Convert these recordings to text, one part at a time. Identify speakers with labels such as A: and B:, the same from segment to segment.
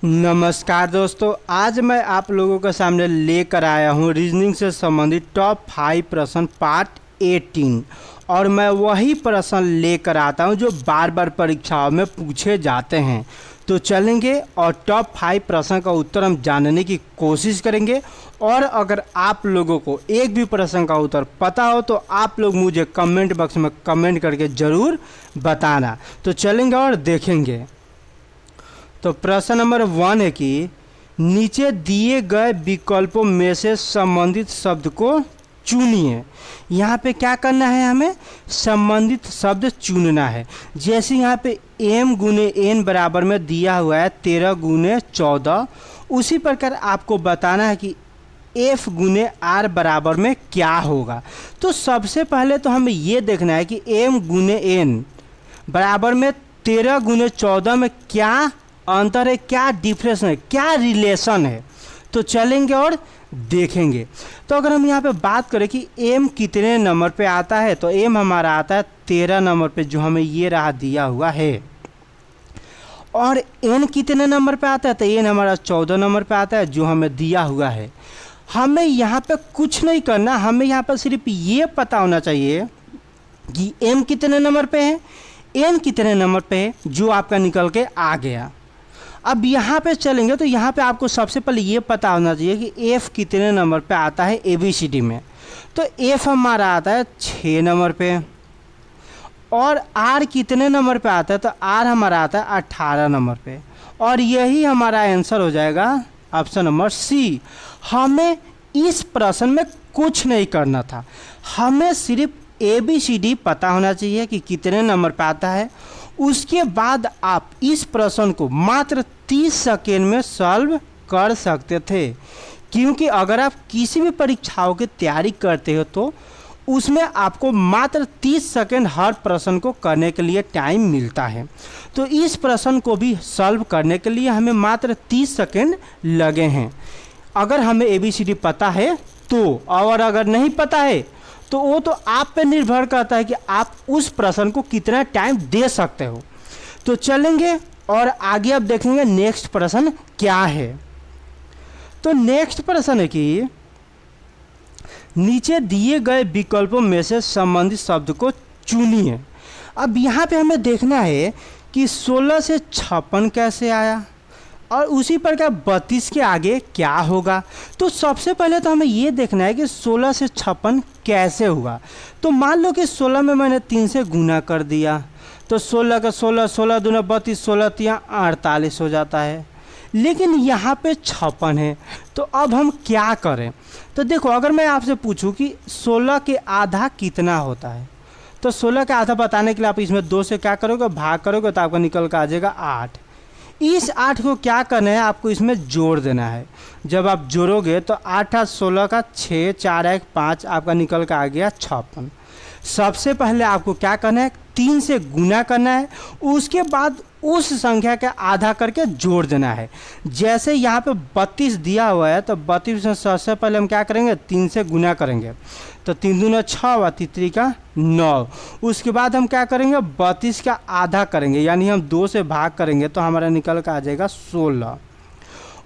A: नमस्कार दोस्तों, आज मैं आप लोगों के सामने लेकर आया हूं रीजनिंग से संबंधित टॉप 5 प्रश्न पार्ट 18। और मैं वही प्रश्न लेकर आता हूं जो बार बार परीक्षाओं में पूछे जाते हैं। तो चलेंगे और टॉप 5 प्रश्न का उत्तर हम जानने की कोशिश करेंगे। और अगर आप लोगों को एक भी प्रश्न का उत्तर पता हो तो आप लोग मुझे कमेंट बॉक्स में कमेंट करके ज़रूर बताना। तो चलेंगे और देखेंगे। तो प्रश्न नंबर 1 है कि नीचे दिए गए विकल्पों में से संबंधित शब्द को चुनिए। यहाँ पे क्या करना है, हमें संबंधित शब्द चुनना है। जैसे यहाँ पे m गुने n बराबर में दिया हुआ है 13 गुने 14, उसी प्रकार आपको बताना है कि f गुने r बराबर में क्या होगा। तो सबसे पहले तो हमें ये देखना है कि m गुने n बराबर में 13 गुने 14 में क्या अंतर है, क्या डिफरेंस है, क्या रिलेशन है। तो चलेंगे और देखेंगे। तो अगर हम यहाँ पे बात करें कि m कितने नंबर पे आता है, तो m हमारा आता है 13 नंबर पे, जो हमें ये रहा दिया हुआ है। और n कितने नंबर पे आता है, तो n हमारा 14 नंबर पे आता है, जो हमें दिया हुआ है। हमें यहाँ पे कुछ नहीं करना, हमें यहाँ पर सिर्फ ये पता होना चाहिए कि m कितने नंबर पे है, n कितने नंबर पे है, जो आपका निकल के आ गया। अब यहाँ पे चलेंगे तो यहाँ पे आपको सबसे पहले ये पता होना चाहिए कि f कितने नंबर पे आता है ABCD में। तो f हमारा आता है 6 नंबर पे। और r कितने नंबर पे आता है, तो r हमारा आता है 18 नंबर पे। और यही हमारा आंसर हो जाएगा ऑप्शन नंबर C। हमें इस प्रश्न में कुछ नहीं करना था, हमें सिर्फ ABCD पता होना चाहिए कि कितने नंबर पे आता है। उसके बाद आप इस प्रश्न को मात्र 30 सेकेंड में सॉल्व कर सकते थे। क्योंकि अगर आप किसी भी परीक्षाओं की तैयारी करते हो तो उसमें आपको मात्र 30 सेकेंड हर प्रश्न को करने के लिए टाइम मिलता है। तो इस प्रश्न को भी सॉल्व करने के लिए हमें मात्र 30 सेकेंड लगे हैं, अगर हमें ABCD पता है तो। और अगर नहीं पता है तो वो तो आप पे निर्भर करता है कि आप उस प्रश्न को कितना टाइम दे सकते हो। तो चलेंगे और आगे अब देखेंगे नेक्स्ट प्रश्न क्या है। तो नेक्स्ट प्रश्न है कि नीचे दिए गए विकल्पों में से संबंधित शब्द को चुनिए। अब यहाँ पे हमें देखना है कि 16 से 56 कैसे आया, और उसी प्रकार 32 के आगे क्या होगा। तो सबसे पहले तो हमें ये देखना है कि 16 से 56 कैसे हुआ। तो मान लो कि 16 में मैंने 3 से गुना कर दिया, तो 16 का 16, 16 दूना 32, 16 तिया 48 हो जाता है। लेकिन यहाँ पे 56 है, तो अब हम क्या करें। तो देखो, अगर मैं आपसे पूछूं कि 16 के आधा कितना होता है, तो 16 का आधा बताने के लिए आप इसमें 2 से क्या करोगे, भाग करोगे, तो आपका निकल कर आ जाएगा 8। इस 8 को क्या करना है, आपको इसमें जोड़ देना है। जब आप जोड़ोगे तो 8 8 16 का 6, 4 1 5, आपका निकल कर आ गया 56। सबसे पहले आपको क्या करना है, 3 से गुना करना है, उसके बाद उस संख्या का आधा करके जोड़ देना है। जैसे यहाँ पे 32 दिया हुआ है, तो 32 में सबसे पहले हम क्या करेंगे, 3 से गुना करेंगे, तो 3 दूना 6 व 3 का 9। उसके बाद हम क्या करेंगे, 32 का आधा करेंगे, यानी हम 2 से भाग करेंगे, तो हमारा निकल कर आ जाएगा 16।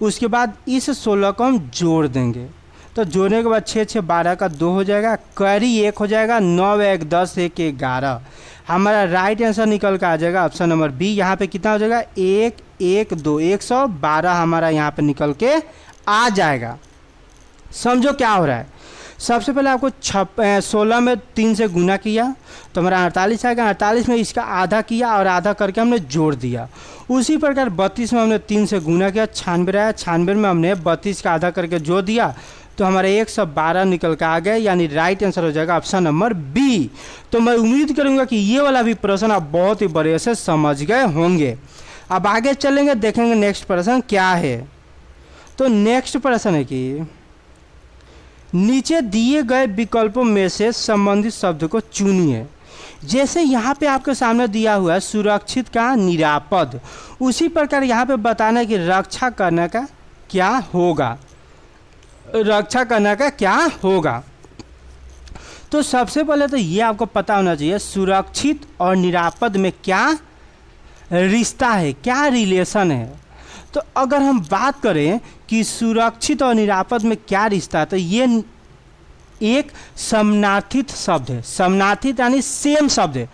A: उसके बाद इस 16 को हम जोड़ देंगे, तो जोड़ने के बाद 6 6 12 का 2 हो जाएगा, कैरी 1 हो जाएगा, 9 1 10 1 11। हमारा राइट आंसर निकल कर आ जाएगा ऑप्शन नंबर B। यहाँ पे कितना हो जाएगा, 1 1 2 112 हमारा यहाँ पे निकल के आ जाएगा। समझो क्या हो रहा है। सबसे पहले आपको 16 में 3 से गुना किया तो हमारा 48 आएगा, 48 में इसका आधा किया और आधा करके हमने जोड़ दिया। उसी प्रकार 32 में हमने 3 से गुना किया, 96 आया, 96 में हमने 32 का आधा करके जोड़ दिया, तो हमारा 112 निकल के आ गया, यानी राइट आंसर हो जाएगा ऑप्शन नंबर B। तो मैं उम्मीद करूंगा कि ये वाला भी प्रश्न आप बहुत ही बढ़िया से समझ गए होंगे। अब आगे चलेंगे, देखेंगे नेक्स्ट प्रश्न क्या है। तो नेक्स्ट प्रश्न है कि नीचे दिए गए विकल्पों में से संबंधित शब्द को चुनिए। जैसे यहाँ पे आपके सामने दिया हुआ है सुरक्षित का निरापद, उसी प्रकार यहाँ पे बताना है कि रक्षा करने का क्या होगा, रक्षा करने का क्या होगा। तो सबसे पहले तो ये आपको पता होना चाहिए सुरक्षित और निरापद में क्या रिश्ता है, क्या रिलेशन है। तो अगर हम बात करें कि सुरक्षित और निरापद में क्या रिश्ता है, तो ये एक समानार्थित शब्द है। समानार्थित यानी सेम शब्द है।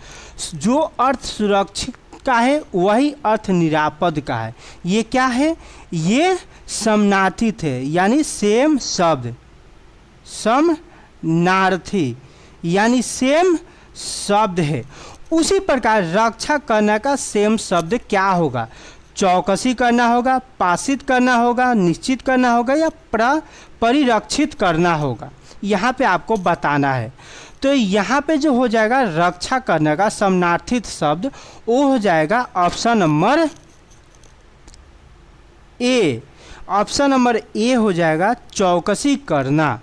A: जो अर्थ सुरक्षित का है वही अर्थ निरापद का है। ये क्या है? ये समानार्थित है यानी सेम शब्द, समानार्थी यानी सेम शब्द है। उसी प्रकार रक्षा करने का सेम शब्द क्या होगा? चौकसी करना होगा, पाशित करना होगा, निश्चित करना होगा या परिरक्षित करना होगा, यहाँ पे आपको बताना है। तो यहाँ पे जो हो जाएगा रक्षा करने का समानार्थित शब्द वो हो जाएगा option number A. Option number A हो जाएगा चौकसी करना।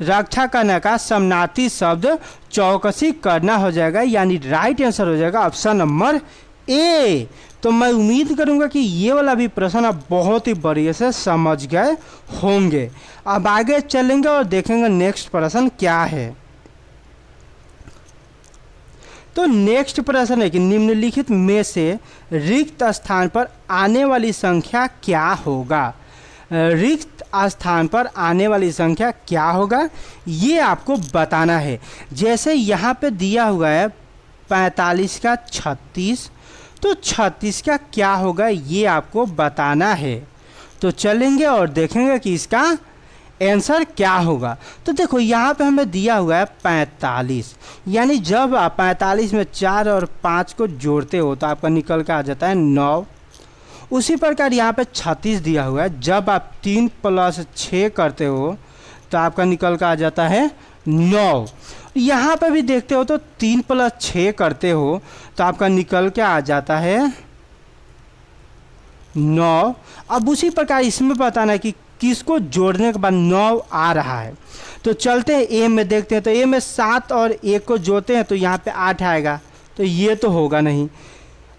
A: रक्षा करने का समानार्थी शब्द चौकसी करना हो जाएगा, यानी राइट आंसर हो जाएगा ऑप्शन नंबर ए। तो मैं उम्मीद करूंगा कि ये वाला भी प्रश्न आप बहुत ही बढ़िया से समझ गए होंगे। अब आगे चलेंगे और देखेंगे नेक्स्ट प्रश्न क्या है। तो नेक्स्ट प्रश्न है कि निम्नलिखित में से रिक्त स्थान पर आने वाली संख्या क्या होगा? रिक्त स्थान पर आने वाली संख्या क्या होगा ये आपको बताना है। जैसे यहाँ पे दिया हुआ है 45 का 36, तो 36 का क्या होगा ये आपको बताना है। तो चलेंगे और देखेंगे कि इसका आंसर क्या होगा। तो देखो यहाँ पे हमें दिया हुआ है 45, यानी जब आप 45 में 4 और 5 को जोड़ते हो तो आपका निकल के आ जाता है 9। उसी प्रकार यहाँ पे 36 दिया हुआ है, जब आप 3 + 6 करते हो तो आपका निकल के आ जाता है 9। यहाँ पे भी देखते हो तो 3 + 6 करते हो तो आपका निकल के आ जाता है 9। अब उसी प्रकार इसमें बताना है कि किसको जोड़ने के बाद 9 आ रहा है। तो चलते हैं ए में देखते हैं। तो ए में 7 और 1 को जोड़ते हैं तो यहाँ पे 8 आएगा, तो ये तो होगा नहीं।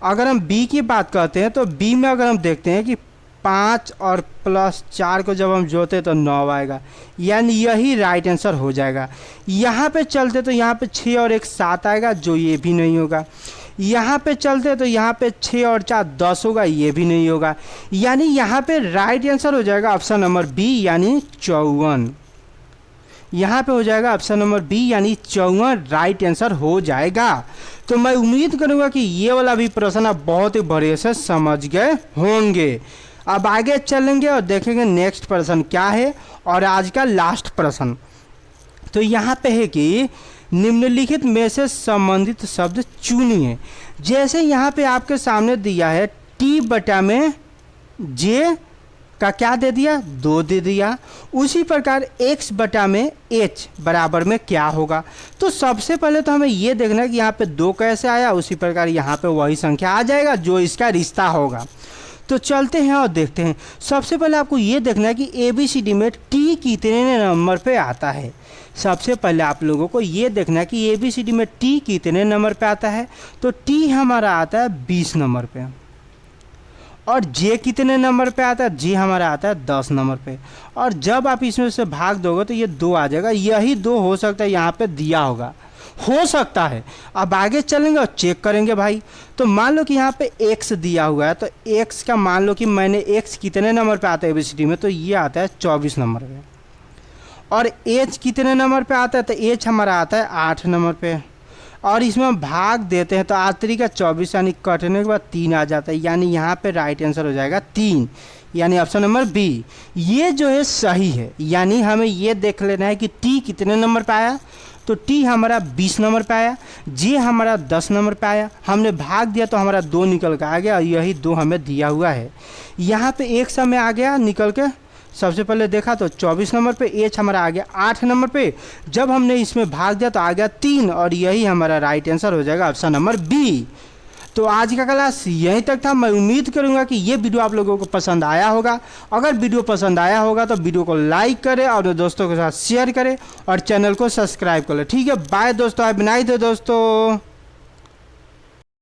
A: अगर हम बी की बात करते हैं तो बी में अगर हम देखते हैं कि 5 और +4 को जब हम जोड़ते हैं तो 9 आएगा, यानी यही राइट आंसर हो जाएगा। यहाँ पे चलते तो यहाँ पे 6 और 1 7 आएगा, जो ये भी नहीं होगा। यहाँ पे चलते तो यहाँ पे 6 और 4 10 होगा, ये भी नहीं होगा। यानी यहाँ पे राइट आंसर हो जाएगा ऑप्शन नंबर बी यानी 54। यहाँ पे हो जाएगा ऑप्शन नंबर बी यानी 54 राइट आंसर हो जाएगा। तो मैं उम्मीद करूँगा कि ये वाला भी प्रश्न आप बहुत ही बढ़िया से समझ गए होंगे। अब आगे चलेंगे और देखेंगे नेक्स्ट प्रश्न क्या है और आज का लास्ट प्रश्न। तो यहाँ पे है कि निम्नलिखित में से संबंधित शब्द चुनिए। जैसे यहाँ पे आपके सामने दिया है T/J का क्या दे दिया? 2 दे दिया। उसी प्रकार X/H बराबर में क्या होगा? तो सबसे पहले तो हमें ये देखना है कि यहाँ पे 2 कैसे आया, उसी प्रकार यहाँ पे वही संख्या आ जाएगा जो इसका रिश्ता होगा। तो चलते हैं और देखते हैं। सबसे पहले आपको ये देखना है कि ABCD में T कितने नंबर पे आता है। सबसे पहले आप लोगों को ये देखना है कि ABCD में T कितने नंबर पे आता है। तो T हमारा आता है 20 नंबर पे। और J कितने नंबर पे आता है? J हमारा आता है 10 नंबर पे। और जब आप इसमें से भाग दोगे तो ये 2 आ जाएगा। यही 2 हो सकता है यहाँ पे दिया होगा, हो सकता है। अब आगे चलेंगे और चेक करेंगे भाई। तो मान लो कि यहाँ पे x दिया हुआ है, तो x का मान लो कि मैंने x कितने नंबर पे आता है ABCD में, तो ये आता है 24 नंबर पे। और h कितने नंबर पे आता है? तो h हमारा आता है 8 नंबर पे। और इसमें हम भाग देते हैं तो 8 का 24 यानी कटने के बाद 3 आ जाता है, यानी यहाँ पे राइट आंसर हो जाएगा 3, यानी ऑप्शन नंबर बी। ये जो है सही है। यानी हमें ये देख लेना है कि t कितने नंबर पे आया। तो T हमारा 20 नंबर पे आया, J हमारा 10 नंबर पे आया। हमने भाग दिया तो हमारा 2 निकल के आ गया, और यही 2 हमें दिया हुआ है। यहाँ पे एक समय आ गया निकल के। सबसे पहले देखा तो 24 नंबर पे, H हमारा आ गया 8 नंबर पे। जब हमने इसमें भाग दिया तो आ गया 3, और यही हमारा राइट आंसर हो जाएगा ऑप्शन नंबर बी। तो आज का क्लास यहीं तक था। मैं उम्मीद करूंगा कि ये वीडियो आप लोगों को पसंद आया होगा। अगर वीडियो पसंद आया होगा तो वीडियो को लाइक करें और दोस्तों के साथ शेयर करें और चैनल को सब्सक्राइब कर लें। ठीक है, बाय दोस्तों, हैव अ नाइस डे दोस्तों।